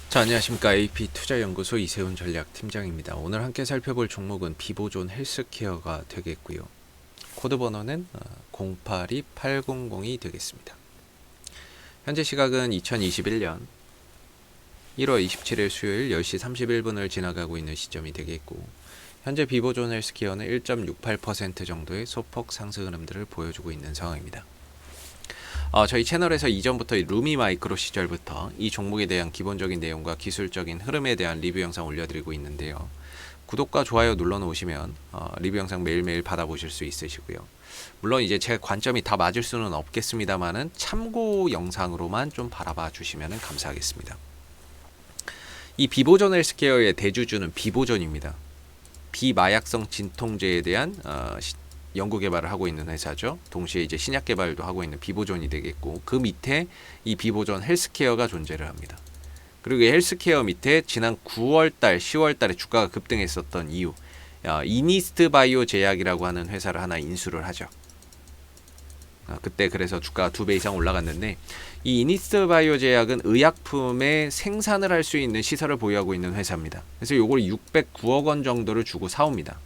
자, 안녕하십니까. AP투자연구소 이세훈 전략팀장입니다. 오늘 함께 살펴볼 종목은 비보존 헬스케어가 되겠고요. 코드 번호는 082800이 되겠습니다. 현재 시각은 2021년 1월 27일 수요일 10시 31분을 지나가고 있는 시점이 되겠고, 현재 비보존 헬스케어는 1.68% 정도의 소폭 상승 흐름들을 보여주고 있는 상황입니다. 저희 채널에서 이전부터 루미 마이크로 시절부터 이 종목에 대한 기본적인 내용과 기술적인 흐름에 대한 리뷰 영상 올려드리고 있는데요. 구독과 좋아요 눌러놓으시면 리뷰 영상 매일매일 받아보실 수 있으시고요. 물론 이제 제 관점이 다 맞을 수는 없겠습니다만은 참고 영상으로만 좀 바라봐 주시면 감사하겠습니다. 이 비보존 헬스케어의 대주주는 비보존입니다. 비마약성 진통제에 대한 연구 개발을 하고 있는 회사죠. 동시에 이제 신약 개발도 하고 있는 비보존이 되겠고, 그 밑에 이 비보존 헬스케어가 존재를 합니다. 그리고 이 헬스케어 밑에 지난 9월달, 10월달에 주가가 급등했었던 이유, 이니스트 바이오 제약이라고 하는 회사를 하나 인수를 하죠. 그때 그래서 주가가 2배 이상 올라갔는데, 이 이니스트 바이오 제약은 의약품의 생산을 할 수 있는 시설을 보유하고 있는 회사입니다. 그래서 요걸 609억 원 정도를 주고 사옵니다.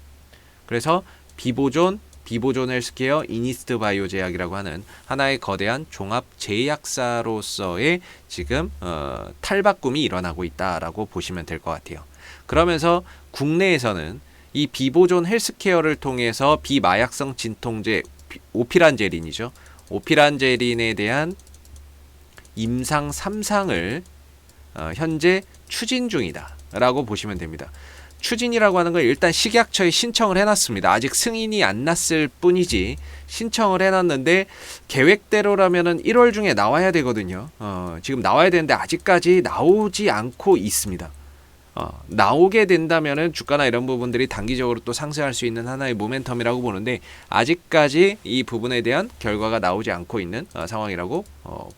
그래서 비보존 헬스케어, 이니스트 바이오 제약이라고 하는 하나의 거대한 종합 제약사로서의 지금 탈바꿈이 일어나고 있다라고 보시면 될 것 같아요. 그러면서 국내에서는 이 비보존 헬스케어를 통해서 비마약성 진통제 오피란제린이죠. 오피란제린에 대한 임상 3상을 현재 추진 중이다라고 보시면 됩니다. 추진이라고 하는 건 일단 식약처에 신청을 해놨습니다. 아직 승인이 안 났을 뿐이지 신청을 해놨는데, 계획대로라면은 1월 중에 나와야 되거든요. 지금 나와야 되는데 아직까지 나오지 않고 있습니다. 나오게 된다면은 주가나 이런 부분들이 단기적으로 또 상승할 수 있는 하나의 모멘텀이라고 보는데, 아직까지 이 부분에 대한 결과가 나오지 않고 있는 상황이라고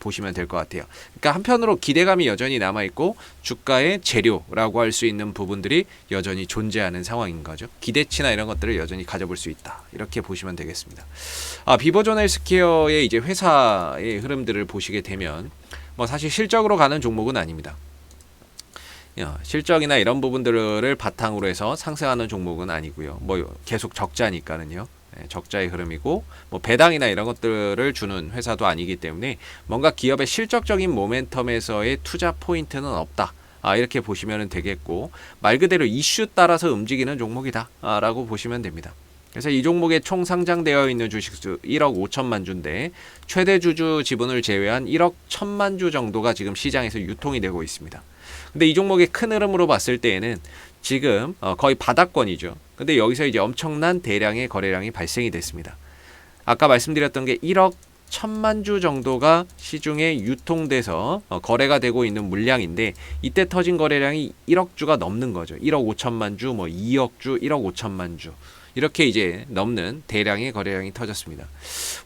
보시면 될 것 같아요. 그러니까 한편으로 기대감이 여전히 남아있고 주가의 재료라고 할 수 있는 부분들이 여전히 존재하는 상황인 거죠. 기대치나 이런 것들을 여전히 가져볼 수 있다, 이렇게 보시면 되겠습니다. 비보존 헬스케어의 이제 회사의 흐름들을 보시게 되면 사실 실적으로 가는 종목은 아닙니다. 실적이나 이런 부분들을 바탕으로 해서 상승하는 종목은 아니고요. 계속 적자니까는요. 적자의 흐름이고, 배당이나 이런 것들을 주는 회사도 아니기 때문에 뭔가 기업의 실적적인 모멘텀에서의 투자 포인트는 없다, 이렇게 보시면 되겠고, 말 그대로 이슈 따라서 움직이는 종목이다 라고 보시면 됩니다. 그래서 이 종목에 총 상장되어 있는 주식수 1억 5천만 주인데, 최대 주주 지분을 제외한 1억 1천만 주 정도가 지금 시장에서 유통이 되고 있습니다. 근데 이 종목의 큰 흐름으로 봤을 때에는 지금 거의 바닥권이죠. 근데 여기서 이제 엄청난 대량의 거래량이 발생이 됐습니다. 아까 말씀드렸던 게 1억 1천만 주 정도가 시중에 유통돼서 거래가 되고 있는 물량인데, 이때 터진 거래량이 1억 주가 넘는 거죠. 1억 5천만 주, 2억 주, 1억 5천만 주. 이렇게 이제 넘는 대량의 거래량이 터졌습니다.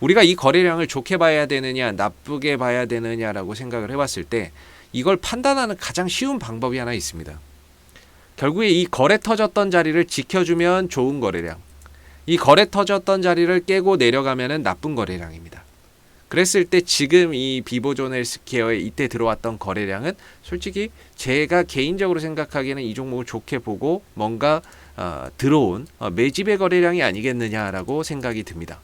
우리가 이 거래량을 좋게 봐야 되느냐, 나쁘게 봐야 되느냐라고 생각을 해봤을 때, 이걸 판단하는 가장 쉬운 방법이 하나 있습니다. 결국에 이 거래 터졌던 자리를 지켜주면 좋은 거래량, 이 거래 터졌던 자리를 깨고 내려가면은 나쁜 거래량입니다. 그랬을 때 지금 이 비보존 헬스케어에 이때 들어왔던 거래량은 솔직히 제가 개인적으로 생각하기에는 이 종목을 좋게 보고 뭔가 들어온 매집의 거래량이 아니겠느냐라고 생각이 듭니다.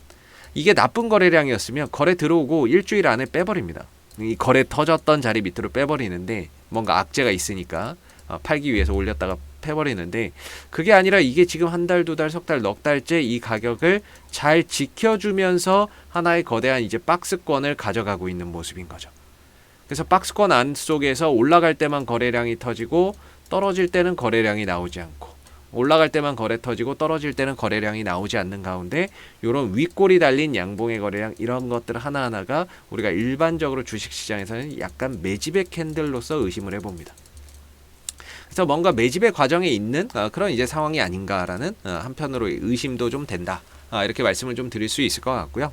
이게 나쁜 거래량이었으면 거래 들어오고 일주일 안에 빼버립니다. 이 거래 터졌던 자리 밑으로 빼버리는데, 뭔가 악재가 있으니까 팔기 위해서 올렸다가 패버리는데, 그게 아니라 이게 지금 한 달, 두 달, 석 달, 넉 달째 이 가격을 잘 지켜주면서 하나의 거대한 이제 박스권을 가져가고 있는 모습인 거죠. 그래서 박스권 안 속에서 올라갈 때만 거래량이 터지고, 떨어질 때는 거래량이 나오지 않고, 올라갈 때만 거래 터지고 떨어질 때는 거래량이 나오지 않는 가운데, 이런 윗골이 달린 양봉의 거래량, 이런 것들 하나하나가 우리가 일반적으로 주식시장에서는 약간 매집의 캔들로서 의심을 해봅니다. 그래서 뭔가 매집의 과정에 있는 그런 이제 상황이 아닌가라는 한편으로 의심도 좀 된다, 이렇게 말씀을 좀 드릴 수 있을 것 같고요.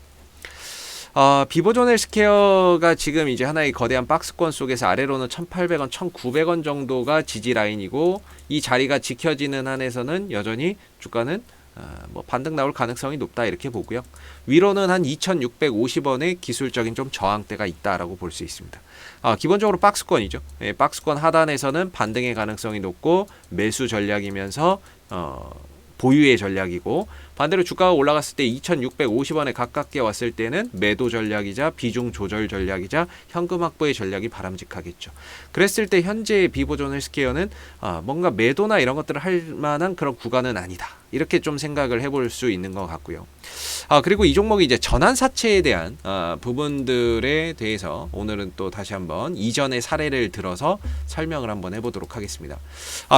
비보존 헬스케어가 지금 이제 하나의 거대한 박스권 속에서 아래로는 1,800원, 1,900원 정도가 지지 라인이고, 이 자리가 지켜지는 한에서는 여전히 주가는 뭐 반등 나올 가능성이 높다 이렇게 보고요. 위로는 한 2,650원의 기술적인 좀 저항대가 있다라고 볼 수 있습니다. 기본적으로 박스권이죠. 예, 박스권 하단에서는 반등의 가능성이 높고 매수 전략이면서 보유의 전략이고, 반대로 주가가 올라갔을 때 2,650원에 가깝게 왔을 때는 매도 전략이자 비중 조절 전략이자 현금 확보의 전략이 바람직하겠죠. 그랬을 때 현재의 비보존 헬스케어는 뭔가 매도나 이런 것들을 할 만한 그런 구간은 아니다, 이렇게 좀 생각을 해볼 수 있는 것 같고요. 그리고 이 종목이 이제 전환사채에 대한 부분들에 대해서 오늘은 또 다시 한번 이전의 사례를 들어서 설명을 한번 해보도록 하겠습니다.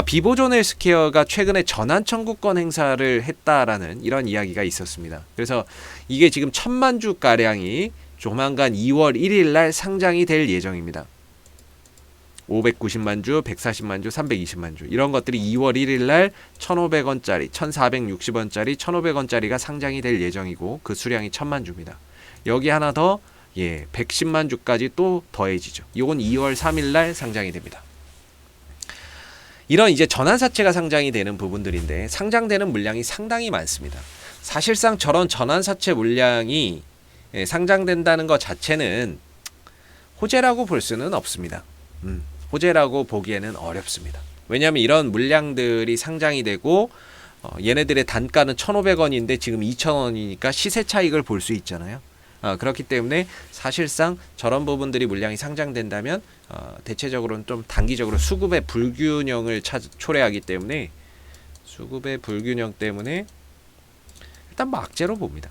비보존 헬스케어가 최근에 전환 청구권 행사를 했다라는 이런 이야기가 있었습니다. 그래서 이게 지금 1,000만 주 가량이 조만간 2월 1일 날 상장이 될 예정입니다. 590만 주, 140만 주, 320만 주, 이런 것들이 2월 1일 날 1,500원짜리, 1,460원짜리, 1,500원짜리가 상장이 될 예정이고, 그 수량이 1,000만 주입니다. 여기 하나 더 110만 주까지 또 더해지죠. 이건 2월 3일 날 상장이 됩니다. 이런 이제 전환사채가 상장이 되는 부분들인데, 상장되는 물량이 상당히 많습니다. 사실상 저런 전환사채 물량이 상장된다는 것 자체는 호재라고 볼 수는 없습니다. 호재라고 보기에는 어렵습니다. 왜냐하면 이런 물량들이 상장이 되고 얘네들의 단가는 1,500원인데 지금 2,000원이니까 시세 차익을 볼 수 있잖아요. 그렇기 때문에 사실상 저런 부분들이 물량이 상장된다면 대체적으로는 좀 단기적으로 수급의 불균형을 초래하기 때문에, 수급의 불균형 때문에 일단 뭐 악재로 봅니다.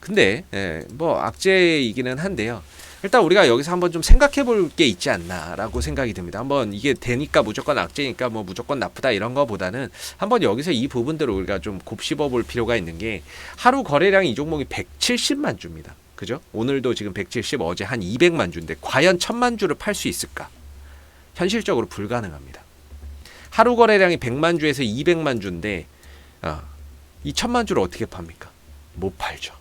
근데 뭐 악재이기는 한데요. 일단 우리가 여기서 한번 좀 생각해 볼 게 있지 않나라고 생각이 듭니다. 한번 이게 되니까 무조건 악재니까 뭐 무조건 나쁘다 이런 거보다는 한번 여기서 이 부분들을 우리가 좀 곱씹어 볼 필요가 있는 게, 하루 거래량이 이 종목이 170만 주입니다. 그죠? 오늘도 지금 170, 어제 한 200만 주인데 과연 1,000만 주를 팔 수 있을까? 현실적으로 불가능합니다. 하루 거래량이 100만 주에서 200만 주인데 이 1,000만 주를 어떻게 팝니까? 못 팔죠.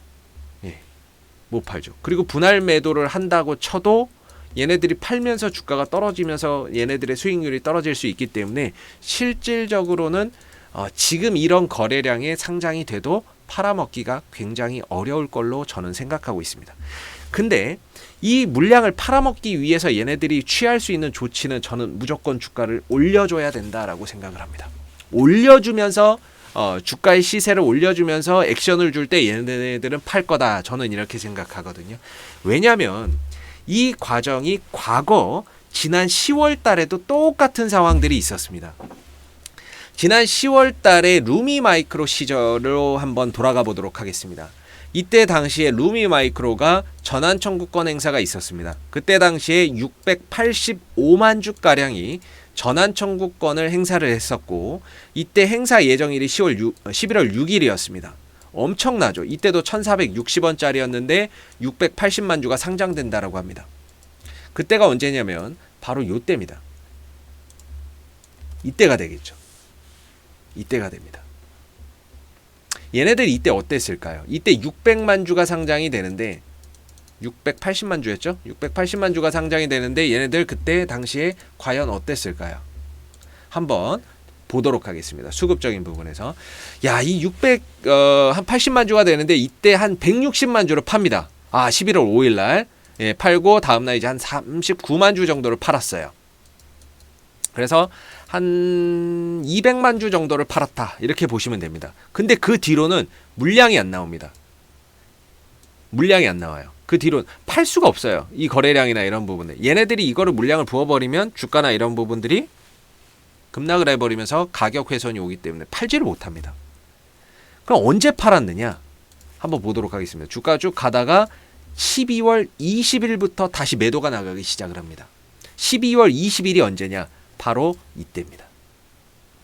못 팔죠. 그리고 분할 매도를 한다고 쳐도 얘네들이 팔면서 주가가 떨어지면서 얘네들의 수익률이 떨어질 수 있기 때문에 실질적으로는 지금 이런 거래량의 상장이 돼도 팔아먹기가 굉장히 어려울 걸로 저는 생각하고 있습니다. 근데 이 물량을 팔아먹기 위해서 얘네들이 취할 수 있는 조치는 저는 무조건 주가를 올려줘야 된다라고 생각을 합니다. 올려주면서 주가의 시세를 올려주면서 액션을 줄 때 얘네들은 팔 거다, 저는 이렇게 생각하거든요. 왜냐하면 이 과정이 과거 지난 10월 달에도 똑같은 상황들이 있었습니다. 지난 10월 달에 루미마이크로 시절로 한번 돌아가 보도록 하겠습니다. 이때 당시에 루미마이크로가 전환 청구권 행사가 있었습니다. 그때 당시에 685만 주가량이 전환 청구권을 행사를 했었고, 이때 행사 예정일이 11월 6일이었습니다. 엄청나죠. 이때도 1,460원짜리였는데 680만 주가 상장된다라고 합니다. 그때가 언제냐면 바로 요때입니다. 이때가 되겠죠. 이때가 됩니다. 얘네들이 이때 어땠을까요? 이때 600만 주가 상장이 되는데 680만 주였죠? 680만 주가 상장이 되는데 얘네들 그때 당시에 과연 어땠을까요? 한번 보도록 하겠습니다. 수급적인 부분에서. 이 한 80만 주가 되는데 이때 한 160만 주를 팝니다. 11월 5일 날. 팔고 다음날 이제 한 39만 주 정도를 팔았어요. 그래서 한 200만 주 정도를 팔았다, 이렇게 보시면 됩니다. 근데 그 뒤로는 물량이 안 나옵니다. 물량이 안 나와요. 그 뒤로 팔 수가 없어요. 이 거래량이나 이런 부분들. 얘네들이 이거를 물량을 부어버리면 주가나 이런 부분들이 급락을 해버리면서 가격 훼손이 오기 때문에 팔지를 못합니다. 그럼 언제 팔았느냐? 한번 보도록 하겠습니다. 주가 쭉 가다가 12월 20일부터 다시 매도가 나가기 시작을 합니다. 12월 20일이 언제냐? 바로 이때입니다.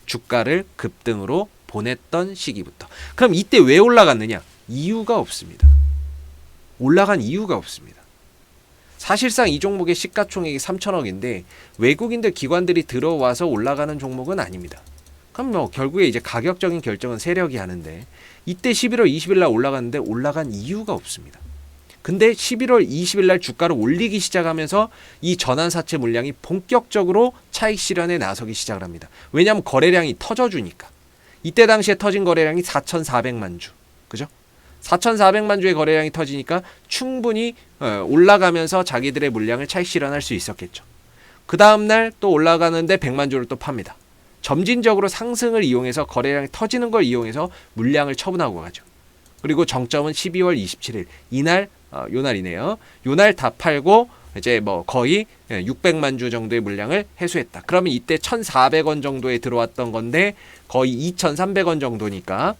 주가를 급등으로 보냈던 시기부터. 그럼 이때 왜 올라갔느냐? 이유가 없습니다. 올라간 이유가 없습니다. 사실상 이 종목의 시가총액이 3천억인데 외국인들 기관들이 들어와서 올라가는 종목은 아닙니다. 그럼 뭐 결국에 이제 가격적인 결정은 세력이 하는데, 이때 11월 20일 날 올라갔는데 올라간 이유가 없습니다. 근데 11월 20일 날 주가를 올리기 시작하면서 이 전환사채 물량이 본격적으로 차익 실현에 나서기 시작을 합니다. 왜냐하면 거래량이 터져주니까. 이때 당시에 터진 거래량이 4,400만 주. 그죠? 4,400만 주의 거래량이 터지니까 충분히 올라가면서 자기들의 물량을 차익 실현할 수 있었겠죠. 그 다음날 또 올라가는데 100만 주를 또 팝니다. 점진적으로 상승을 이용해서 거래량이 터지는 걸 이용해서 물량을 처분하고 가죠. 그리고 정점은 12월 27일 이날 요날이네요. 요날 다 팔고 이제 뭐 거의 600만 주 정도의 물량을 해소했다. 그러면 이때 1,400원 정도에 들어왔던 건데 거의 2,300원 정도니까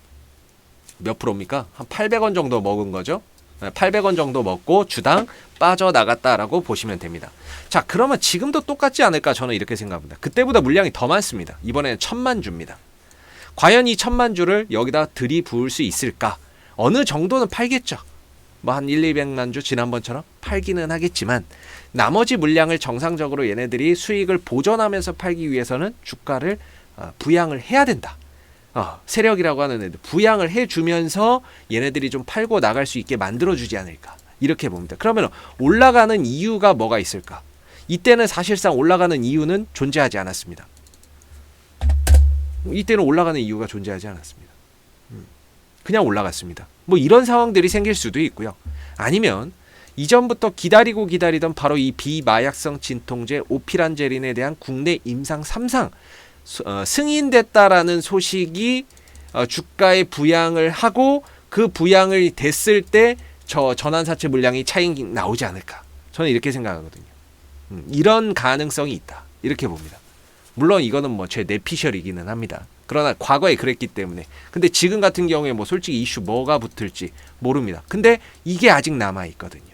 몇 프로입니까? 한 800원 정도 먹은 거죠. 800원 정도 먹고 주당 빠져나갔다라고 보시면 됩니다. 자, 그러면 지금도 똑같지 않을까 저는 이렇게 생각합니다. 그때보다 물량이 더 많습니다. 이번에는 1,000만 주입니다. 과연 이 1,000만 주를 여기다 들이부을 수 있을까? 어느 정도는 팔겠죠. 뭐 한 1, 200만 주 지난번처럼 팔기는 하겠지만 나머지 물량을 정상적으로 얘네들이 수익을 보존하면서 팔기 위해서는 주가를 부양을 해야 된다. 세력이라고 하는 애들 부양을 해주면서 얘네들이 좀 팔고 나갈 수 있게 만들어주지 않을까 이렇게 봅니다. 그러면 올라가는 이유가 뭐가 있을까? 이때는 사실상 올라가는 이유는 존재하지 않았습니다. 이때는 올라가는 이유가 존재하지 않았습니다. 그냥 올라갔습니다. 뭐 이런 상황들이 생길 수도 있고요. 아니면 이전부터 기다리던 바로 이 비마약성 진통제 오피란제린에 대한 국내 임상 3상 승인됐다라는 소식이 주가에 부양을 하고 그 부양을 됐을 때 저 전환사채 물량이 차익이 나오지 않을까. 저는 이렇게 생각하거든요. 이런 가능성이 있다. 이렇게 봅니다. 물론 이거는 뭐 제 내피셜이기는 합니다. 그러나 과거에 그랬기 때문에. 근데 지금 같은 경우에 뭐 솔직히 이슈 뭐가 붙을지 모릅니다. 근데 이게 아직 남아 있거든요.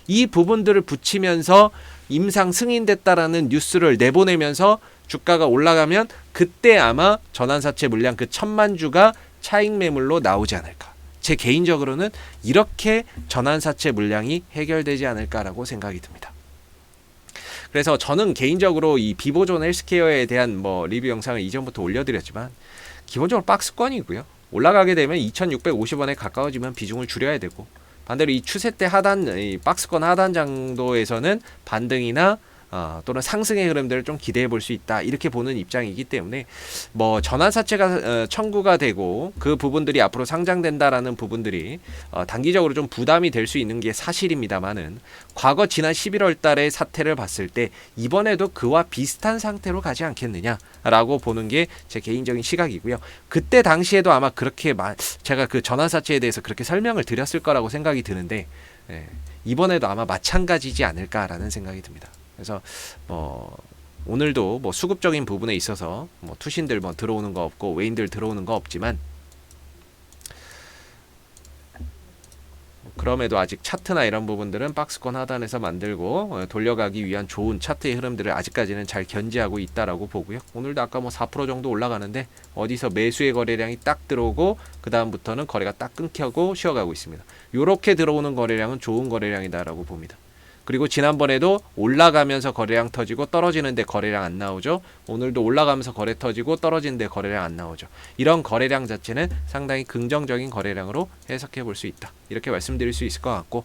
이 부분들을 붙이면서 임상 승인됐다라는 뉴스를 내보내면서 주가가 올라가면 그때 아마 전환사채 물량 그 1,000만 주가 차익 매물로 나오지 않을까. 제 개인적으로는 이렇게 전환사채 물량이 해결되지 않을까라고 생각이 듭니다. 그래서 저는 개인적으로 이 비보존 헬스케어에 대한 뭐 리뷰 영상을 이전부터 올려드렸지만 기본적으로 박스권이고요. 올라가게 되면 2,650원에 가까워지면 비중을 줄여야 되고 반대로 이 추세 때 하단, 이 박스권 하단 정도에서는 반등이나 또는 상승의 흐름들을 좀 기대해 볼 수 있다 이렇게 보는 입장이기 때문에 뭐 전환사채가 청구가 되고 그 부분들이 앞으로 상장된다라는 부분들이 단기적으로 좀 부담이 될 수 있는 게 사실입니다만은 과거 지난 11월 달의 사태를 봤을 때 이번에도 그와 비슷한 상태로 가지 않겠느냐라고 보는 게 제 개인적인 시각이고요. 그때 당시에도 아마 그렇게 제가 그 전환사채에 대해서 그렇게 설명을 드렸을 거라고 생각이 드는데 이번에도 아마 마찬가지지 않을까라는 생각이 듭니다. 그래서 오늘도 뭐 수급적인 부분에 있어서 뭐 투신들 뭐 들어오는 거 없고 외인들 들어오는 거 없지만 그럼에도 아직 차트나 이런 부분들은 박스권 하단에서 만들고 돌려가기 위한 좋은 차트의 흐름들을 아직까지는 잘 견지하고 있다라고 보고요. 오늘도 아까 뭐 4% 정도 올라가는데 어디서 매수의 거래량이 딱 들어오고 그 다음부터는 거래가 딱 끊기고 쉬어가고 있습니다. 요렇게 들어오는 거래량은 좋은 거래량이다라고 봅니다. 그리고 지난번에도 올라가면서 거래량 터지고 떨어지는데 거래량 안 나오죠. 오늘도 올라가면서 거래 터지고 떨어지는데 거래량 안 나오죠. 이런 거래량 자체는 상당히 긍정적인 거래량으로 해석해 볼 수 있다. 이렇게 말씀드릴 수 있을 것 같고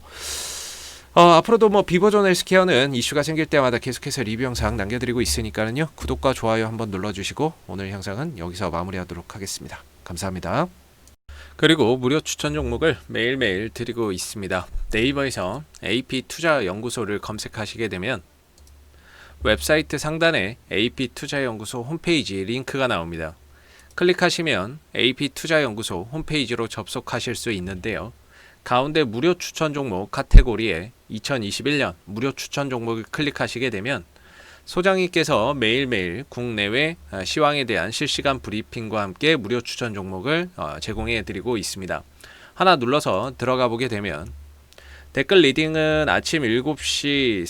앞으로도 뭐 비보존 헬스케어는 이슈가 생길 때마다 계속해서 리뷰 영상 남겨드리고 있으니까요. 구독과 좋아요 한번 눌러주시고 오늘 영상은 여기서 마무리하도록 하겠습니다. 감사합니다. 그리고 무료 추천 종목을 매일매일 드리고 있습니다. 네이버에서 AP투자연구소를 검색하시게 되면 웹사이트 상단에 AP투자연구소 홈페이지 링크가 나옵니다. 클릭하시면 AP투자연구소 홈페이지로 접속하실 수 있는데요. 가운데 무료 추천 종목 카테고리에 2021년 무료 추천 종목을 클릭하시게 되면 소장님께서 매일매일 국내외 시황에 대한 실시간 브리핑과 함께 무료 추천 종목을 제공해 드리고 있습니다. 하나 눌러서 들어가 보게 되면 댓글 리딩은 아침 7시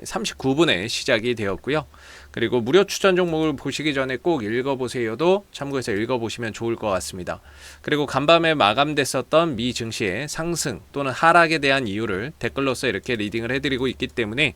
39분에 시작이 되었고요. 그리고 무료 추천 종목을 보시기 전에 꼭 읽어보세요도 참고해서 읽어보시면 좋을 것 같습니다. 그리고 간밤에 마감됐었던 미 증시의 상승 또는 하락에 대한 이유를 댓글로서 이렇게 리딩을 해드리고 있기 때문에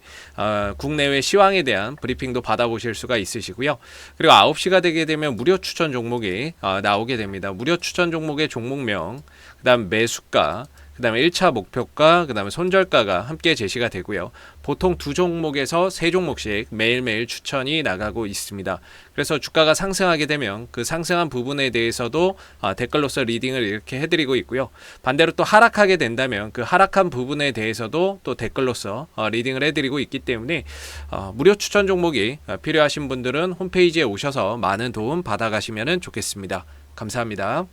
국내외 시황에 대한 브리핑도 받아보실 수가 있으시고요. 그리고 9시가 되게 되면 무료 추천 종목이 나오게 됩니다. 무료 추천 종목의 종목명, 그 다음 매수가, 그 다음에 1차 목표가, 그 다음에 손절가가 함께 제시가 되고요. 보통 두 종목에서 세 종목씩 매일매일 추천이 나가고 있습니다. 그래서 주가가 상승하게 되면 그 상승한 부분에 대해서도 댓글로서 리딩을 이렇게 해드리고 있고요. 반대로 또 하락하게 된다면 그 하락한 부분에 대해서도 또 댓글로서 리딩을 해드리고 있기 때문에 무료 추천 종목이 필요하신 분들은 홈페이지에 오셔서 많은 도움 받아가시면 좋겠습니다. 감사합니다.